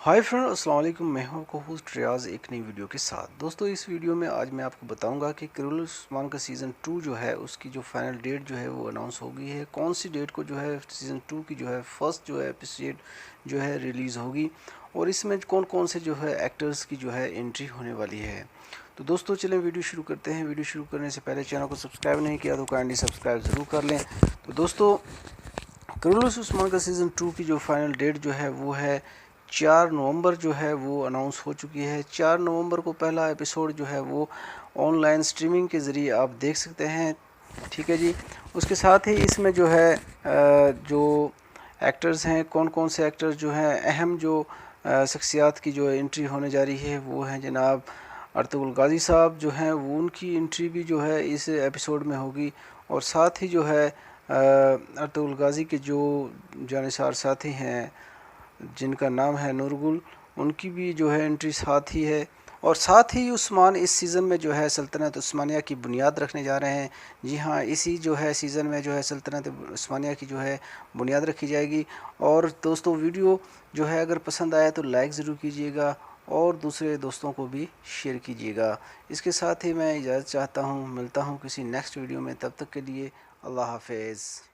Hi friend, अस्सलाम वालेकुम। मैं हूं आपका होस्ट रियाज एक नई वीडियो के साथ। दोस्तों, इस वीडियो में आज मैं आपको बताऊंगा कि किरल उस्मान का सीज़न 2 जो है उसकी जो फाइनल डेट जो है वो अनाउंस हो गई है। कौन सी डेट को जो है सीज़न 2 की जो है फर्स्ट जो है एपिसोड जो है रिलीज़ होगी और इसमें कौन कौन से जो है एक्टर्स की जो है एंट्री होने वाली है। तो दोस्तों चलें वीडियो शुरू करते हैं। वीडियो शुरू करने से पहले चैनल को सब्सक्राइब नहीं किया तो काइंडली सब्सक्राइब ज़रूर कर लें। तो दोस्तों, किरल उस्मान का सीज़न 2 की जो फाइनल डेट जो है वो है 4 नवंबर जो है वो अनाउंस हो चुकी है। 4 नवंबर को पहला एपिसोड जो है वो ऑनलाइन स्ट्रीमिंग के ज़रिए आप देख सकते हैं। ठीक है जी। उसके साथ ही इसमें जो है जो एक्टर्स हैं, कौन कौन से एक्टर्स जो हैं, अहम जो शख्सियात की जो एंट्री होने जा रही है वो हैं जनाब अर्तुगरुल गाज़ी साहब जो हैं, वो उनकी एंट्री भी जो है इस एपिसोड में होगी। और साथ ही जो है अर्तुगरुल गाज़ी के जो जानिसार साथी हैं जिनका नाम है नूरगुल, उनकी भी जो है एंट्री साथ ही है। और साथ ही उस्मान इस सीज़न में जो है सल्तनत उस्मानिया की बुनियाद रखने जा रहे हैं। जी हाँ, इसी जो है सीज़न में जो है सल्तनत उस्मानिया की जो है बुनियाद रखी जाएगी। और दोस्तों, वीडियो जो है अगर पसंद आया तो लाइक ज़रूर कीजिएगा और दूसरे दोस्तों को भी शेयर कीजिएगा। इसके साथ ही मैं इजाज़त चाहता हूँ, मिलता हूँ किसी नेक्स्ट वीडियो में। तब तक के लिए अल्लाह हाफिज़।